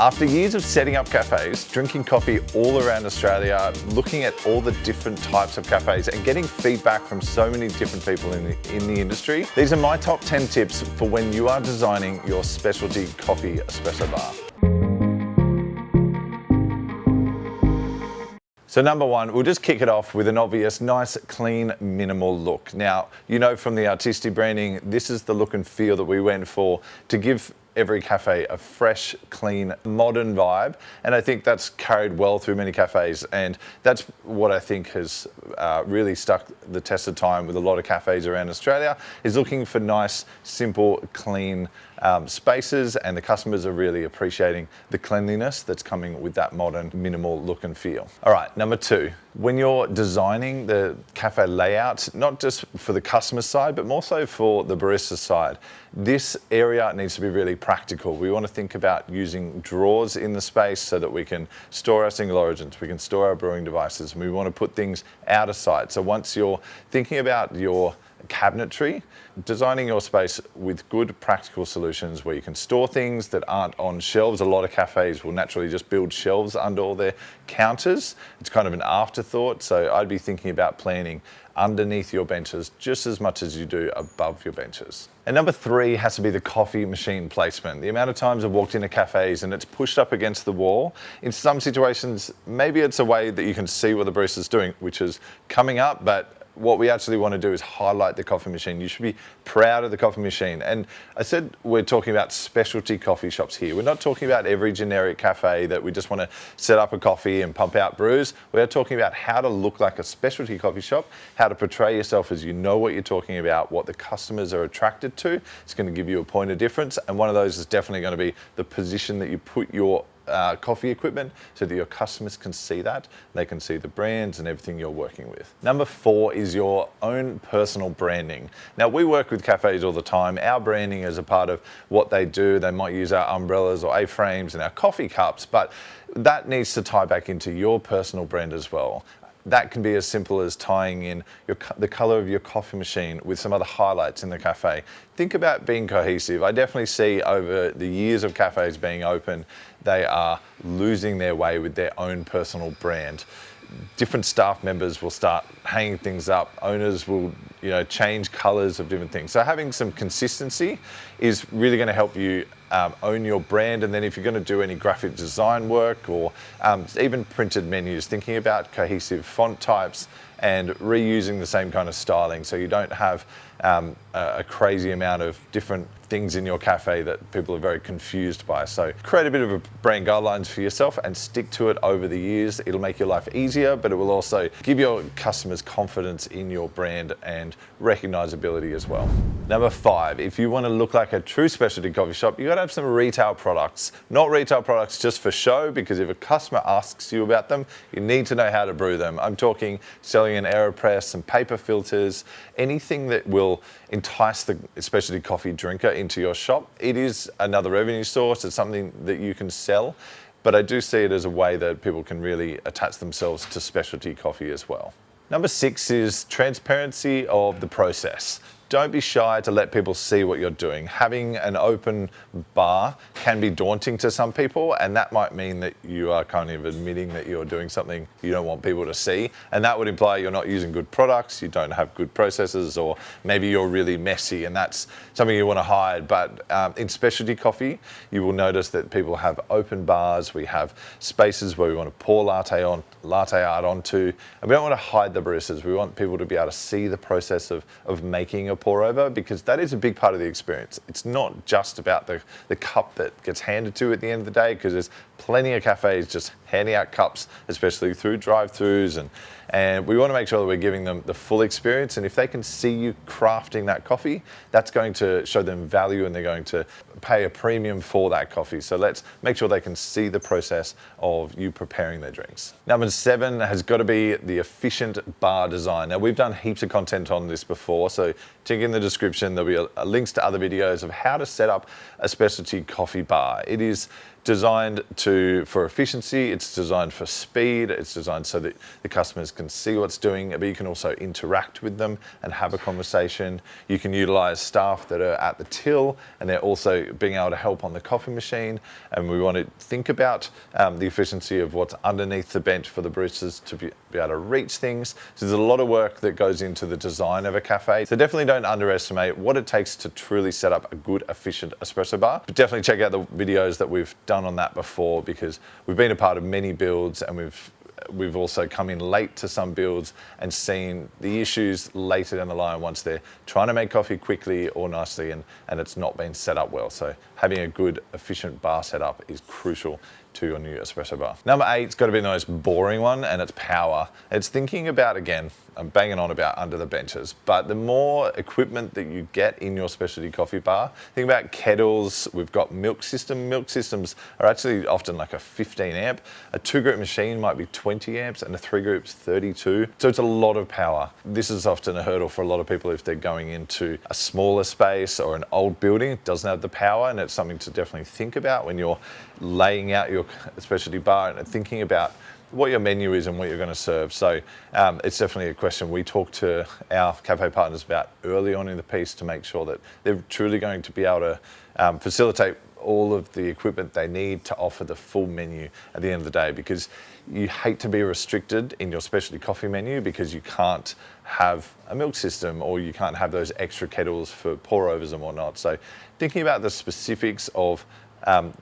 After years of setting up cafes, drinking coffee all around Australia, looking at all the different types of cafes and getting feedback from so many different people in the industry, these are my top 10 tips for when you are designing your specialty coffee espresso bar. So number one, we'll just kick it off with an obvious, nice, clean, minimal look. Now, you know from the Artisti branding, this is the look and feel that we went for to give every cafe a fresh, clean, modern vibe. And I think that's carried well through many cafes. And that's what I think has really stuck the test of time with a lot of cafes around Australia, is looking for nice, simple, clean spaces, and the customers are really appreciating the cleanliness that's coming with that modern, minimal look and feel. All right, number two, when you're designing the cafe layout, not just for the customer side, but more so for the barista side, this area needs to be really practical. We want to think about using drawers in the space so that we can store our single origins, we can store our brewing devices, and we want to put things out of sight. So once you're thinking about your cabinetry, designing your space with good practical solutions where you can store things that aren't on shelves. A lot of cafes will naturally just build shelves under all their counters. It's kind of an afterthought, so I'd be thinking about planning underneath your benches just as much as you do above your benches. And number three has to be the coffee machine placement. The amount of times I've walked into cafes and it's pushed up against the wall. In some situations, maybe it's a way that you can see what the barista's doing, which is coming up, but what we actually want to do is highlight the coffee machine. You should be proud of the coffee machine. And I said we're talking about specialty coffee shops here. We're not talking about every generic cafe that we just want to set up a coffee and pump out brews. We're talking about how to look like a specialty coffee shop, how to portray yourself as you know what you're talking about, what the customers are attracted to. It's going to give you a point of difference. And one of those is definitely going to be the position that you put your coffee equipment so that your customers can see that. They can see the brands and everything you're working with. Number four is your own personal branding. Now, we work with cafes all the time. Our branding is a part of what they do. They might use our umbrellas or A-frames and our coffee cups, but that needs to tie back into your personal brand as well. That can be as simple as tying in the color of your coffee machine with some other highlights in the cafe. Think about being cohesive. I definitely see over the years of cafes being open, they are losing their way with their own personal brand. Different staff members will start hanging things up. Owners will, change colors of different things. So having some consistency is really going to help you own your brand. And then if you're going to do any graphic design work or even printed menus, thinking about cohesive font types and reusing the same kind of styling so you don't have a crazy amount of different things in your cafe that people are very confused by. So create a bit of a brand guidelines for yourself and stick to it over the years. It'll make your life easier, but it will also give your customers confidence in your brand and recognizability as well. Number five, if you want to look like a true specialty coffee shop, you got to have some retail products. Not retail products just for show, because if a customer asks you about them, you need to know how to brew them. I'm talking selling an AeroPress, some paper filters, anything that will entice the specialty coffee drinker into your shop. It is another revenue source. It's something that you can sell, but I do see it as a way that people can really attach themselves to specialty coffee as well. Number six is transparency of the process. Don't be shy to let people see what you're doing. Having an open bar can be daunting to some people, and that might mean that you are kind of admitting that you're doing something you don't want people to see. And that would imply you're not using good products, you don't have good processes, or maybe you're really messy, and that's something you want to hide. But in specialty coffee, you will notice that people have open bars. We have spaces where we want to pour latte art onto, and we don't want to hide the baristas. We want people to be able to see the process of making a pour over, because that is a big part of the experience. It's not just about the cup that gets handed to at the end of the day, because there's plenty of cafes just handing out cups, especially through drive-thrus, and we want to make sure that we're giving them the full experience. And if they can see you crafting that coffee, that's going to show them value, and they're going to pay a premium for that coffee. So let's make sure they can see the process of you preparing their drinks. Number seven has got to be the efficient bar design. Now, we've done heaps of content on this before, so check in the description. There'll be links to other videos of how to set up a specialty coffee bar. It is designed for efficiency, it's designed for speed, it's designed so that the customers can see what's doing, but you can also interact with them and have a conversation. You can utilize staff that are at the till, and they're also being able to help on the coffee machine. And we want to think about the efficiency of what's underneath the bench for the baristas to be able to reach things. So there's a lot of work that goes into the design of a cafe. So definitely don't underestimate what it takes to truly set up a good, efficient espresso bar. But definitely check out the videos that we've done on that before, because we've been a part of many builds, and we've also come in late to some builds and seen the issues later down the line once they're trying to make coffee quickly or nicely and it's not been set up well. So having a good, efficient bar setup is crucial to your new espresso bar. Number 8's got to be the most boring one, and it's power. It's thinking about, again, I'm banging on about under the benches, but the more equipment that you get in your specialty coffee bar, think about kettles. We've got milk system. Milk systems are actually often like a 15 amp. A 2-group machine might be 20 amps and a 3-group's 32. So it's a lot of power. This is often a hurdle for a lot of people if they're going into a smaller space or an old building. It doesn't have the power, and it's something to definitely think about when you're laying out your specialty bar and thinking about what your menu is and what you're going to serve. So it's definitely a question we talk to our cafe partners about early on in the piece to make sure that they're truly going to be able to facilitate all of the equipment they need to offer the full menu at the end of the day, because you hate to be restricted in your specialty coffee menu because you can't have a milk system or you can't have those extra kettles for pour overs and whatnot. So thinking about the specifics of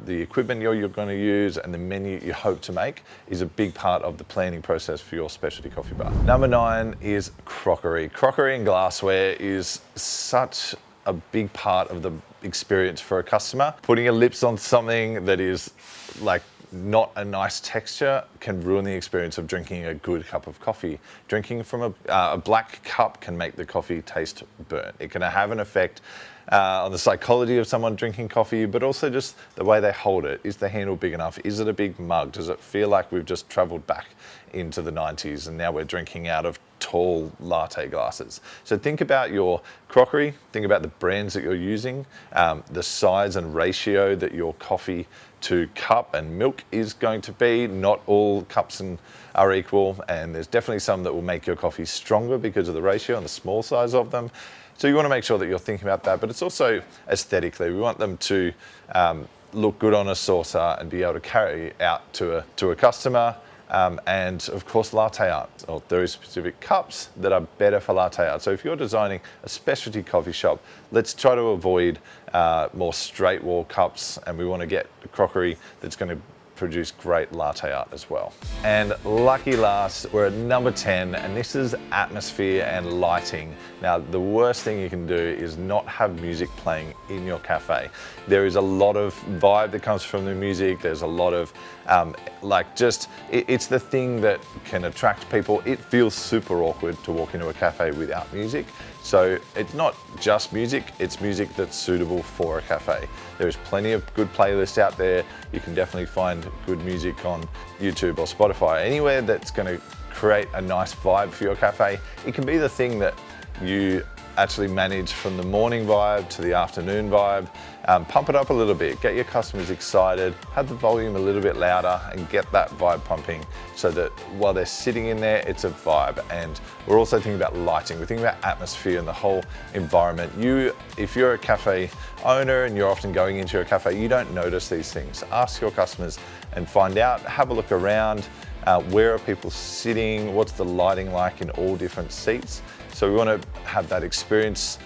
the equipment you're going to use and the menu you hope to make is a big part of the planning process for your specialty coffee bar. Number 9 is crockery. Crockery and glassware is such a big part of the experience for a customer. Putting your lips on something that is like not a nice texture can ruin the experience of drinking a good cup of coffee. Drinking from a black cup can make the coffee taste burnt. It can have an effect on the psychology of someone drinking coffee, but also just the way they hold it. Is the handle big enough? Is it a big mug? Does it feel like we've just traveled back into the 90s and now we're drinking out of tall latte glasses? So think about your crockery, think about the brands that you're using, the size and ratio that your coffee to cup and milk is going to be. Not all cups are equal, and there's definitely some that will make your coffee stronger because of the ratio and the small size of them. So you want to make sure that you're thinking about that, but it's also aesthetically. We want them to look good on a saucer and be able to carry out to a customer. And of course, latte art. Or there are specific cups that are better for latte art. So if you're designing a specialty coffee shop, let's try to avoid more straight wall cups, and we want to get crockery that's going to produce great latte art as well. And lucky last, we're at number 10, and this is atmosphere and lighting. Now, the worst thing you can do is not have music playing in your cafe. There is a lot of vibe that comes from the music. There's a lot of it's the thing that can attract people. It feels super awkward to walk into a cafe without music. So it's not just music, it's music that's suitable for a cafe. There's plenty of good playlists out there. You can definitely find good music on YouTube or Spotify, anywhere that's going to create a nice vibe for your cafe. It can be the thing that you actually manage from the morning vibe to the afternoon vibe. Pump it up a little bit, get your customers excited, have the volume a little bit louder and get that vibe pumping so that while they're sitting in there, it's a vibe. And we're also thinking about lighting. We're thinking about atmosphere and the whole environment. If you're a cafe owner and you're often going into a cafe, you don't notice these things. Ask your customers and find out, have a look around. Where are people sitting? What's the lighting like in all different seats? So we want to have that experience,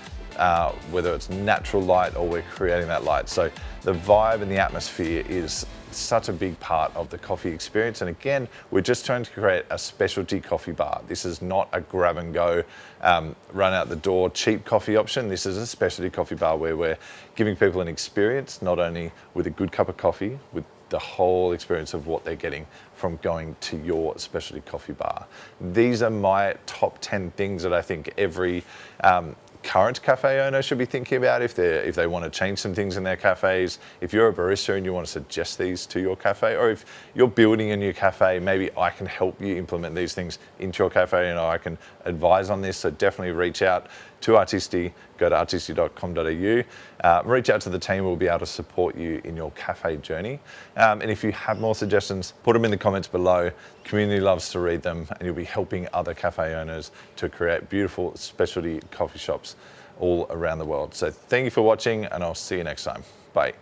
whether it's natural light or we're creating that light. So the vibe and the atmosphere is such a big part of the coffee experience. And again, we're just trying to create a specialty coffee bar. This is not a grab and go, run out the door, cheap coffee option. This is a specialty coffee bar where we're giving people an experience, not only with a good cup of coffee, with the whole experience of what they're getting from going to your specialty coffee bar. These are my top 10 things that I think every current cafe owner should be thinking about if they want to change some things in their cafes. If you're a barista and you want to suggest these to your cafe, or if you're building a new cafe, maybe I can help you implement these things into your cafe and I can advise on this. So definitely reach out to Artisti, go to artisti.com.au. Reach out to the team, we'll be able to support you in your cafe journey. And if you have more suggestions, put them in the comments below. The community loves to read them, and you'll be helping other cafe owners to create beautiful specialty coffee shops all around the world. So thank you for watching, and I'll see you next time. Bye.